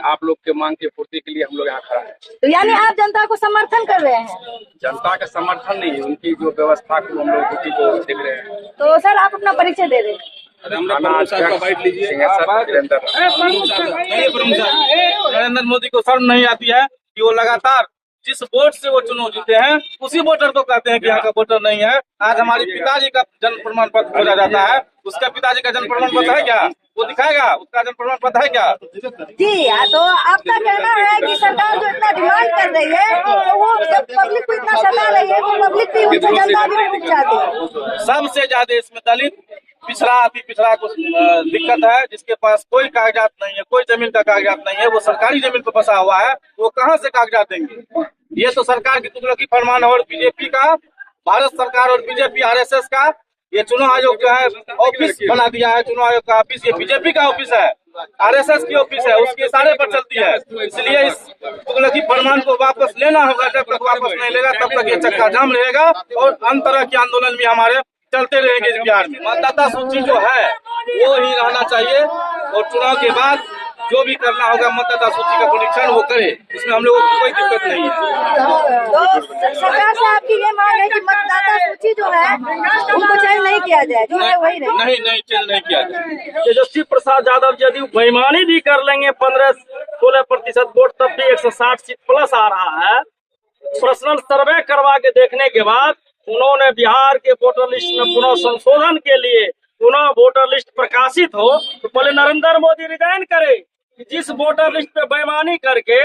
आप लोग के मांग की पूर्ति के लिए हम लोग यहाँ खड़ा है। तो यानी आप जनता को समर्थन कर रहे हैं? जनता का समर्थन नहीं, उनकी जो व्यवस्था को हम लोग ड्यूटी को देख रहे हैं। तो सर आप अपना परिचय दे दें। नरेंद्र मोदी को शर्म नहीं आती है कि वो लगातार जिस वोट से वो चुनाव जीते हैं उसी वोटर को कहते हैं कि यहाँ का वोटर नहीं है। आज हमारे पिताजी का जन्म प्रमाण पत्र खोजा जाता है, उसका पिताजी का जन्म प्रमाण पत्र है क्या? वो दिखाएगा उसका जन्म प्रमाण पत्र है क्या? जी, तो आपका कहना है कि सरकार जो इतना डिमांड कर रही है तो वो जब पब्लिक को इतना सता रही है तो पब्लिक भी उनसे जनता भी रुक जाती है। सबसे ज्यादा इसमें दलित पिछड़ा अति पिछड़ा को दिक्कत है, जिसके पास कोई कागजात नहीं है, कोई जमीन का कागजात नहीं है, वो सरकारी जमीन पर बसा हुआ है, वो कहाँ से कागजात देंगे? ये तो सरकार की तुगलकी फरमान है। और बीजेपी का, भारत सरकार और बीजेपी आरएसएस का ये चुनाव आयोग जो है ऑफिस बना दिया है। चुनाव आयोग का ऑफिस ये बीजेपी का ऑफिस है, आरएसएस की ऑफिस है, उसके इशारे पर चलती है। इसलिए इस तुगलकी फरमान को वापस लेना होगा। जब तक वापस नहीं लेगा तब तक ये चक्का जाम रहेगा और अन्य तरह के आंदोलन भी हमारे चलते रहेंगे। इस बिहार में मतदाता सूची जो है वो ही रहना चाहिए और चुनाव के बाद जो भी करना होगा मतदाता सूची का परीक्षण वो करे, इसमें हम लोगों को कोई दिक्कत नहीं है। तो सरकार से आपकी ये मांग है कि मतदाता सूची जो है उनको चेंज नहीं किया जाए, जो है वही नहीं चेंज नहीं किया जाए। तेजस्वी प्रसाद यादव यदि बेईमानी भी कर लेंगे 15-16% वोट तब भी 160 सीट प्लस आ रहा है। पर्सनल सर्वे करवा के देखने के बाद उन्होंने बिहार के वोटर लिस्ट में पुनः संशोधन के लिए पुनः वोटर लिस्ट प्रकाशित हो तो पहले नरेंद्र मोदी रिजाइन करे। जिस वोटर लिस्ट पे बेईमानी करके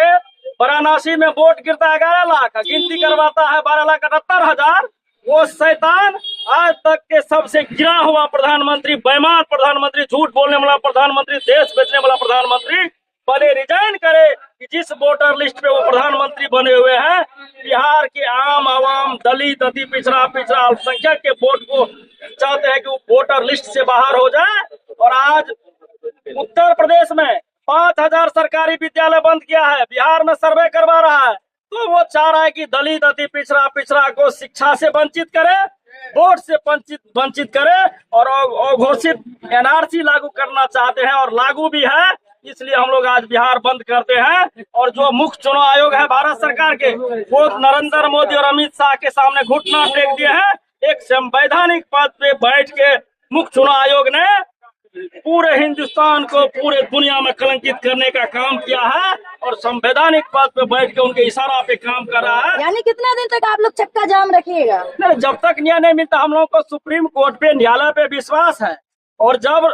वाराणसी में वोट गिरता है 11 लाख, गिनती करवाता है 12,78,000, वो शैतान आज तक के सबसे गिरा हुआ प्रधानमंत्री, बेईमान प्रधानमंत्री, झूठ बोलने वाला प्रधानमंत्री, देश बेचने वाला प्रधानमंत्री पहले रिजाइन करे कि जिस वोटर लिस्ट पे वो प्रधानमंत्री बने हुए हैं बिहार के आम आवाम, दलित, अति पिछड़ा, अल्पसंख्यक के वोट को चाहते हैं कि वो वोटर लिस्ट से बाहर हो जाए। और आज उत्तर प्रदेश में 5,000 सरकारी विद्यालय बंद किया है, बिहार में सर्वे करवा रहा है, तो वो चाह रहा है कि दलित, अति पिछड़ा को शिक्षा से वंचित करे, वोट से वंचित करे और अघोषित एनआरसी लागू करना चाहते हैं और लागू भी है। इसलिए हम लोग आज बिहार बंद करते हैं। और जो मुख्य चुनाव आयोग है भारत सरकार के, वो नरेंद्र मोदी और अमित शाह के सामने घुटना टेक दिए हैं। एक संवैधानिक पद पे बैठ के मुख्य चुनाव आयोग ने पूरे हिंदुस्तान को, पूरे दुनिया में कलंकित करने का काम किया है और संवैधानिक पद पे बैठ के उनके इशारा पे काम कर रहा है। यानी कितना दिन तक आप लोग चक्का जाम रखिएगा? जब तक न्याय नहीं मिलता हम लोगों को सुप्रीम कोर्ट पे, न्यायालय पे विश्वास है। और जब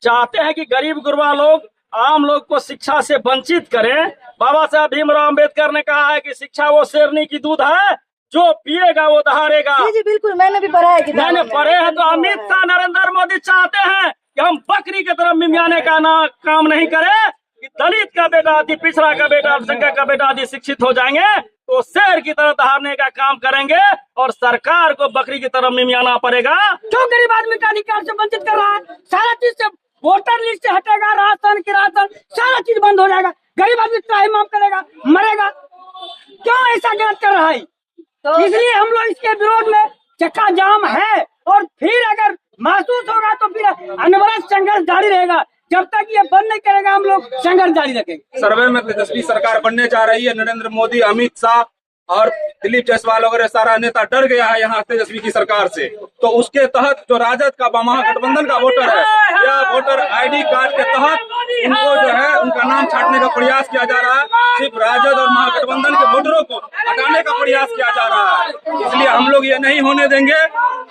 चाहते हैं कि गरीब गुरबा लोग, आम लोग को शिक्षा से वंचित करें, बाबा साहब भीमराव अम्बेडकर ने कहा है कि शिक्षा वो शेरनी की दूध है, जो पिएगा वो दहाड़ेगा। जी बिल्कुल, मैंने भी पढ़ा है। मैंने पढ़े हैं। तो अमित शाह, नरेंद्र मोदी चाहते हैं कि हम बकरी की तरफ मिमियाने का काम नहीं करें कि दलित का बेटा, अति पिछड़ा का बेटा, अल्पसंख्यक का बेटा यदि शिक्षित हो जाएंगे तो शेर की तरह दहाड़ने का काम करेंगे और सरकार को बकरी की तरफ मिमियाना पड़ेगा। क्यों गरीब आदमी का अधिकार से वंचित कर रहा है? सारा चीज से वोटर लिस्ट से हटेगा, राशन सारा चीज बंद हो जाएगा, गरीब आदमी त्राही माफ करेगा, मरेगा। क्यों ऐसा गलत कर रहा है? तो इसलिए हम लोग इसके विरोध में चक्का जाम है। और फिर अगर महसूस होगा तो फिर अनवरत संघर्ष जारी रहेगा। जब तक ये बंद नहीं करेगा हम लोग संघर्ष जारी रखेंगे। सर्वे में तेजस्वी सरकार बनने जा रही है। नरेंद्र मोदी, अमित शाह और दिलीप जायसवाल वगैरह सारा नेता डर गया है यहाँ तेजस्वी की सरकार से। तो उसके तहत जो राजद का महागठबंधन का वोटर है, या वोटर आईडी कार्ड के तहत इनको जो है उनका नाम छाटने का प्रयास किया जा रहा है। सिर्फ राजद और महागठबंधन के वोटरों को हटाने का प्रयास किया जा रहा है। इसलिए हम लोग ये नहीं होने देंगे।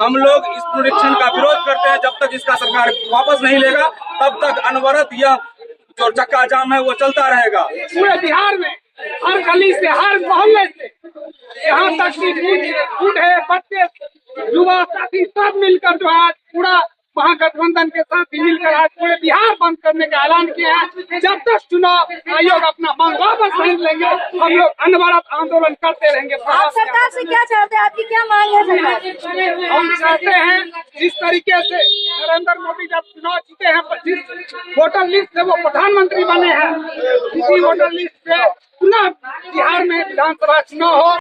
हम लोग इस पुनरीक्षण का विरोध करते हैं। जब तक इसका सरकार वापस नहीं लेगा तब तक अनवरत यह जो चक्का जाम है वो चलता रहेगा। पूरे बिहार में हर गली से, हर मोहल्ले से, यहाँ तक कि बूढ़े, बच्चे, युवा साथी सब मिलकर जो आज पूरा महागठबंधन के साथ भी मिलकर आज पूरे बिहार बंद करने का ऐलान किया है। जब तक चुनाव आयोग अपना मांग वापस नहीं लेंगे हम लोग अनवरत आंदोलन करते रहेंगे। आप सरकार से क्या चाहते हैं? आपकी क्या मांग है सरकार? हम चाहते हैं जिस तरीके से नरेंद्र मोदी जब चुनाव जीते हैं, जिस वोटर लिस्ट से वो प्रधानमंत्री बने हैं, इसी वोटर लिस्ट से पुनः बिहार में विधानसभा चुनाव हो।